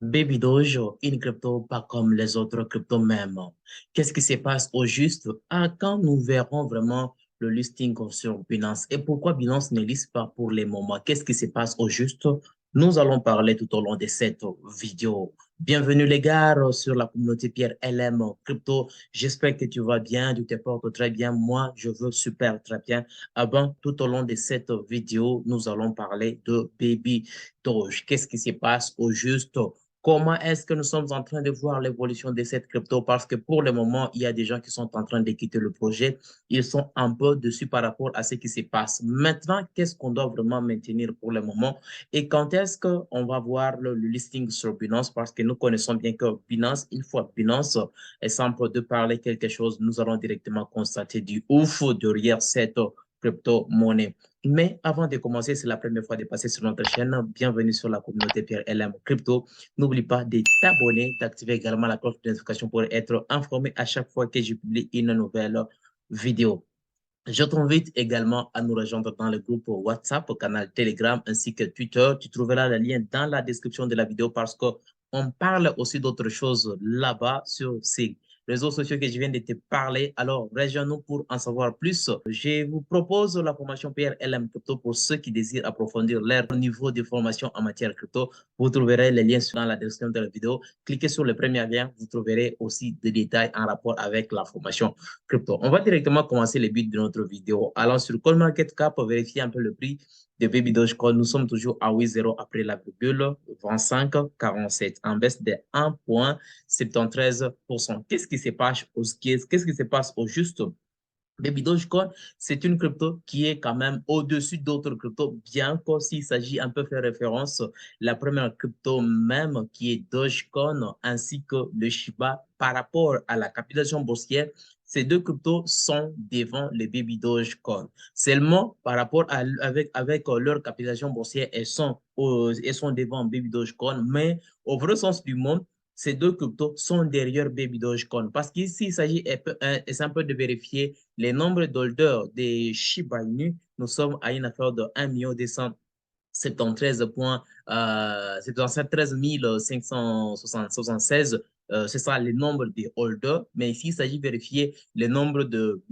Baby Dojo, une crypto pas comme les autres cryptos même. Qu'est-ce qui se passe au juste? Quand nous verrons vraiment le listing sur Binance et pourquoi Binance ne liste pas pour les moments? Qu'est-ce qui se passe au juste? Nous allons parler tout au long de cette vidéo. Bienvenue les gars sur la communauté Pierre LM Crypto. J'espère que tu vas bien, tu te portes très bien. Moi, je veux super très bien. Avant, tout au long de cette vidéo, nous allons parler de Baby Doge. Qu'est-ce qui se passe au juste? Comment est-ce que nous sommes en train de voir l'évolution de cette crypto? Parce que pour le moment, il y a des gens qui sont en train de quitter le projet. Ils sont un peu dessus par rapport à ce qui se passe. Maintenant, qu'est-ce qu'on doit vraiment maintenir pour le moment? Et quand est-ce qu'on va voir le listing sur Binance? Parce que nous connaissons bien que Binance, une fois Binance est simple de parler quelque chose, nous allons directement constater du ouf derrière cette crypto-monnaie. Mais avant de commencer, c'est la première fois de passer sur notre chaîne. Bienvenue sur la communauté Pierre LM Crypto. N'oublie pas de t'abonner, d'activer également la cloche de notification pour être informé à chaque fois que je publie une nouvelle vidéo. Je t'invite également à nous rejoindre dans le groupe WhatsApp, au canal Telegram ainsi que Twitter. Tu trouveras le lien dans la description de la vidéo parce qu'on parle aussi d'autres choses là-bas sur ces réseaux sociaux que je viens de te parler. Alors, rejoins-nous pour en savoir plus. Je vous propose la formation PRLM Crypto pour ceux qui désirent approfondir leur niveau de formation en matière crypto. Vous trouverez les liens dans la description de la vidéo. Cliquez sur le premier lien. Vous trouverez aussi des détails en rapport avec la formation crypto. On va directement commencer le but de notre vidéo. Allons sur CoinMarketCap pour vérifier un peu le prix de Baby Dogecoin. Nous sommes toujours à 8,0 après la virgule 25,47 en baisse de 1,73%. Qu'est-ce qui se passe qu'est-ce qui se passe au juste? Baby Dogecoin, c'est une crypto qui est quand même au-dessus d'autres cryptos, bien que s'il s'agit un peu faire référence, la première crypto même qui est Dogecoin ainsi que le Shiba par rapport à la capitalisation boursière, ces deux cryptos sont devant le Baby Dogecoin. Seulement par rapport avec leur capitalisation boursière, elles sont devant Baby Dogecoin, mais au vrai sens du monde, ces deux cryptos sont derrière Baby Dogecoin. Parce qu'ici, il s'agit un peu de vérifier les nombres d'holders des Shiba Inu. Nous sommes à une affaire de 1 273 13 576. C'est ça le nombre de holders. Mais ici, il s'agit de vérifier le nombre de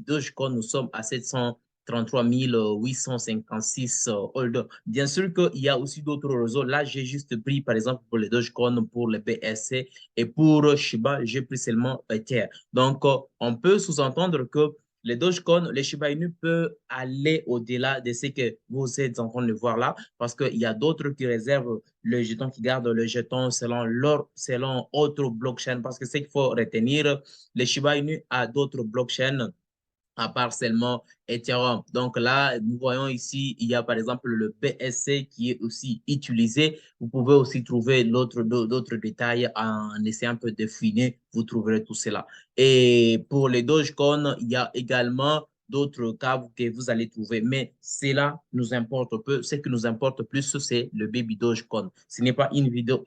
Dogecoin. Nous sommes à 733 856 holders. Bien sûr qu'il y a aussi d'autres réseaux. Là, j'ai juste pris, par exemple, pour les Dogecoin, pour le BSC et pour Shiba, j'ai pris seulement Ether. Donc, on peut sous-entendre que les Dogecoin, les Shiba Inu peuvent aller au-delà de ce que vous êtes en train de voir là, parce qu'il y a d'autres qui réservent le jeton, qui gardent le jeton selon autre blockchain, parce que ce qu'il faut retenir, les Shiba Inu a d'autres blockchains à part seulement Ethereum. Donc là, nous voyons ici, il y a par exemple le BSC qui est aussi utilisé. Vous pouvez aussi trouver d'autres détails en essayant un peu de fouiner. Vous trouverez tout cela. Et pour les Dogecoin, il y a également d'autres cas que vous allez trouver. Mais cela nous importe peu. Ce qui nous importe plus, c'est le Baby Dogecoin. Ce n'est pas une vidéo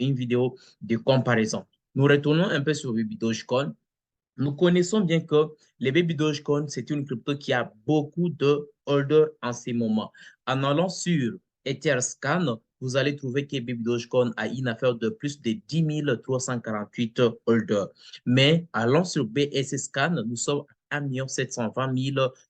de comparaison. Nous retournons un peu sur Baby Dogecoin. Nous connaissons bien que les Baby Dogecoin, c'est une crypto qui a beaucoup de holders en ce moment. En allant sur Etherscan, vous allez trouver que Baby Dogecoin a une affaire de plus de 10 348 holders. Mais allant sur BSC Scan, nous sommes à 1 720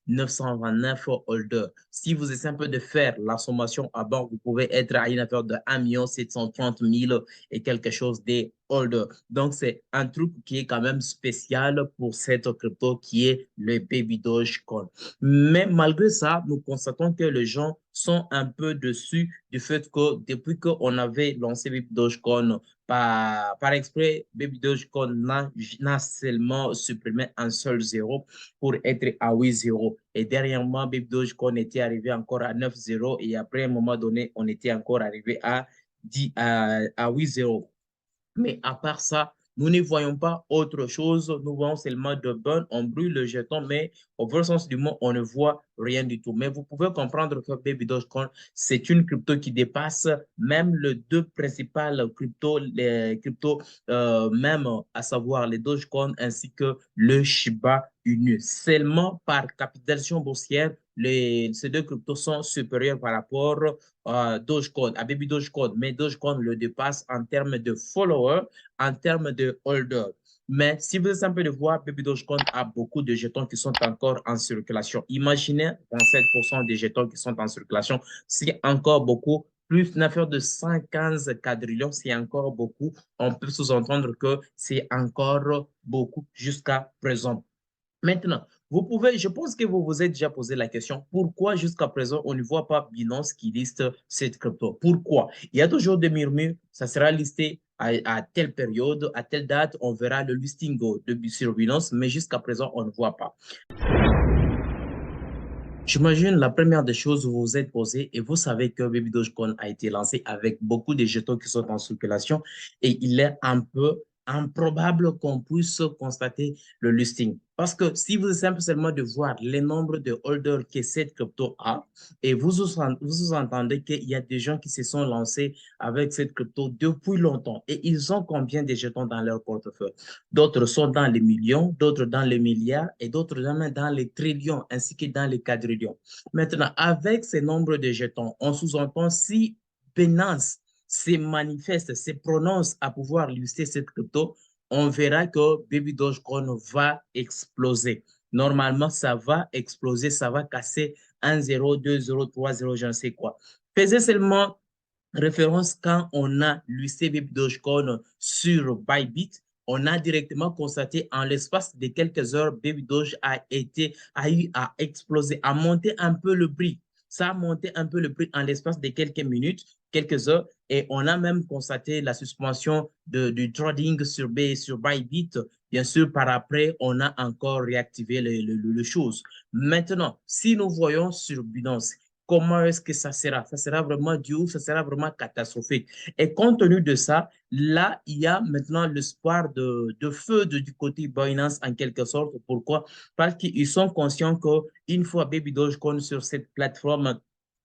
929 holders. Si vous essayez un peu de faire la sommation à bord, vous pouvez être à une affaire de 1 730 000 et quelque chose de holders. Donc, c'est un truc qui est quand même spécial pour cette crypto qui est le Baby Dogecoin. Mais malgré ça, nous constatons que les gens sont un peu dessus du fait que depuis qu'on avait lancé Baby Dogecoin par exprès, Baby Dogecoin n'a seulement supprimé un seul zéro pour être à 8 zéro. Et dernièrement, Baby Dogecoin était arrivé encore à 9 zéro et après un moment donné, on était encore arrivé à 8 zéro. Mais à part ça, nous ne voyons pas autre chose. Nous voyons seulement de burn. On brûle le jeton, mais au vrai sens du mot, on ne voit rien du tout. Mais vous pouvez comprendre que Baby Dogecoin, c'est une crypto qui dépasse même les deux principales cryptos, même à savoir les Dogecoin ainsi que le Shiba unies. Seulement par capitalisation boursière, ces deux cryptos sont supérieurs par rapport à Dogecoin, à Baby Dogecoin. Mais Dogecoin le dépasse en termes de followers, en termes de holders. Mais si vous êtes un peu de voir, Baby Dogecoin a beaucoup de jetons qui sont encore en circulation. Imaginez 27% des jetons qui sont en circulation, c'est encore beaucoup. Plus une affaire de 115 quadrillions, c'est encore beaucoup. On peut sous-entendre que c'est encore beaucoup jusqu'à présent. Maintenant, vous pouvez, je pense que vous vous êtes déjà posé la question, pourquoi jusqu'à présent on ne voit pas Binance qui liste cette crypto? Pourquoi? Il y a toujours des murmures, ça sera listé à telle période, à telle date, on verra le listing sur Binance, mais jusqu'à présent on ne voit pas. J'imagine la première des choses vous vous êtes posé et vous savez que Baby Dogecoin a été lancé avec beaucoup de jetons qui sont en circulation et il est un peu improbable qu'on puisse constater le listing. Parce que si vous essayez seulement de voir les nombres de holders que cette crypto a et vous entendez qu'il y a des gens qui se sont lancés avec cette crypto depuis longtemps et ils ont combien de jetons dans leur portefeuille? D'autres sont dans les millions, d'autres dans les milliards et d'autres même dans les trillions ainsi que dans les quadrillions. Maintenant, avec ces nombres de jetons, on sous-entend si Binance se manifeste, se prononce à pouvoir lister cette crypto, on verra que Baby Dogecoin va exploser. Normalement, ça va exploser, ça va casser 1, 0, 2, 0, 3, 0, je ne sais quoi. Faisez seulement référence quand on a listé Baby Dogecoin sur Bybit, on a directement constaté en l'espace de quelques heures, Baby Doge a eu à exploser, a monté un peu le prix. Ça a monté un peu le prix en l'espace de quelques minutes, quelques heures, et on a même constaté la suspension du trading sur Bybit. Bien sûr, par après, on a encore réactivé le chose. Maintenant, si nous voyons sur Binance, comment est-ce que ça sera? Ça sera vraiment dur, ça sera vraiment catastrophique. Et compte tenu de ça, là, il y a maintenant l'espoir de feu du côté Binance en quelque sorte. Pourquoi? Parce qu'ils sont conscients qu'une fois Baby Dogecoin sur cette plateforme,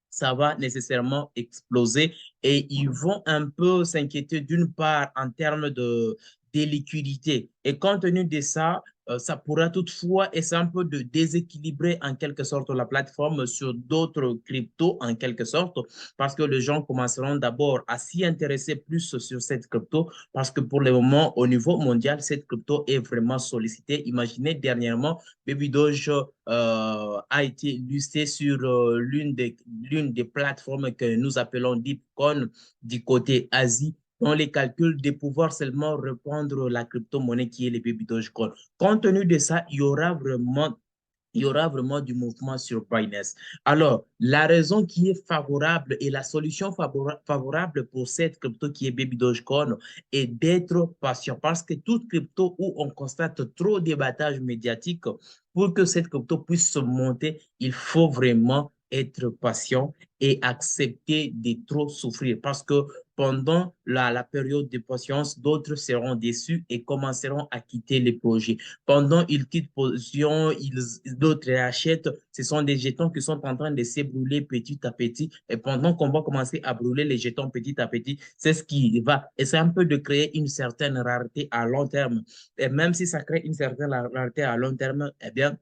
ça va nécessairement exploser et ils vont un peu s'inquiéter d'une part en termes de liquidité. Et compte tenu de ça, ça pourra toutefois essayer un peu de déséquilibrer en quelque sorte la plateforme sur d'autres cryptos en quelque sorte parce que les gens commenceront d'abord à s'y intéresser plus sur cette crypto parce que pour le moment, au niveau mondial, cette crypto est vraiment sollicitée. Imaginez dernièrement, Baby Doge a été listé sur l'une des plateformes que nous appelons DeepCoin du côté Asie, dans les calculs de pouvoir seulement reprendre la crypto-monnaie qui est le Baby Dogecoin. Compte tenu de ça, il y aura vraiment du mouvement sur Binance. Alors, la raison qui est favorable et la solution favorable pour cette crypto qui est Baby Dogecoin est d'être patient parce que toute crypto où on constate trop d'ébattage médiatique, pour que cette crypto puisse se monter, il faut vraiment être patient et accepter de trop souffrir parce que pendant la période de patience, d'autres seront déçus et commenceront à quitter les projets. Pendant ils quittent position, d'autres achètent. Ce sont des jetons qui sont en train de s'ébrouler petit à petit. Et pendant qu'on va commencer à brûler les jetons petit à petit, c'est ce qui va essayer un peu de créer une certaine rareté à long terme. Et même si ça crée une certaine rareté à long terme, eh bien,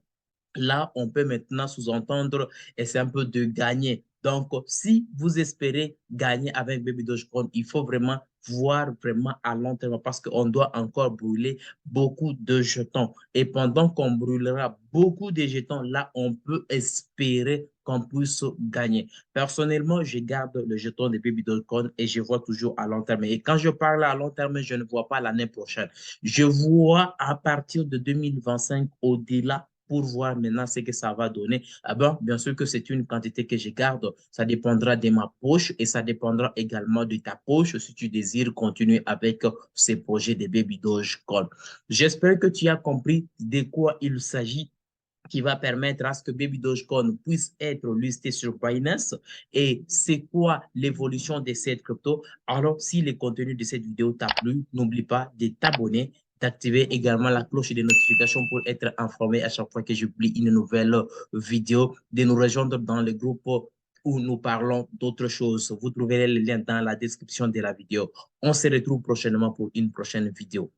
là, on peut maintenant sous-entendre et c'est un peu de gagner. Donc, si vous espérez gagner avec Baby Dogecoin, il faut vraiment voir vraiment à long terme parce qu'on doit encore brûler beaucoup de jetons. Et pendant qu'on brûlera beaucoup de jetons, là, on peut espérer qu'on puisse gagner. Personnellement, je garde le jeton de Baby Dogecoin et je vois toujours à long terme. Et quand je parle à long terme, je ne vois pas l'année prochaine. Je vois à partir de 2025 au-delà pour voir maintenant ce que ça va donner. Ah ben, bien sûr que c'est une quantité que je garde. Ça dépendra de ma poche et ça dépendra également de ta poche si tu désires continuer avec ces projets de Baby Dogecoin. J'espère que tu as compris de quoi il s'agit qui va permettre à ce que Baby Dogecoin puisse être listé sur Binance et c'est quoi l'évolution de cette crypto. Alors, si le contenu de cette vidéo t'a plu, n'oublie pas de t'abonner, d'activer également la cloche des notifications pour être informé à chaque fois que je publie une nouvelle vidéo, de nous rejoindre dans le groupe où nous parlons d'autres choses. Vous trouverez le lien dans la description de la vidéo. On se retrouve prochainement pour une prochaine vidéo.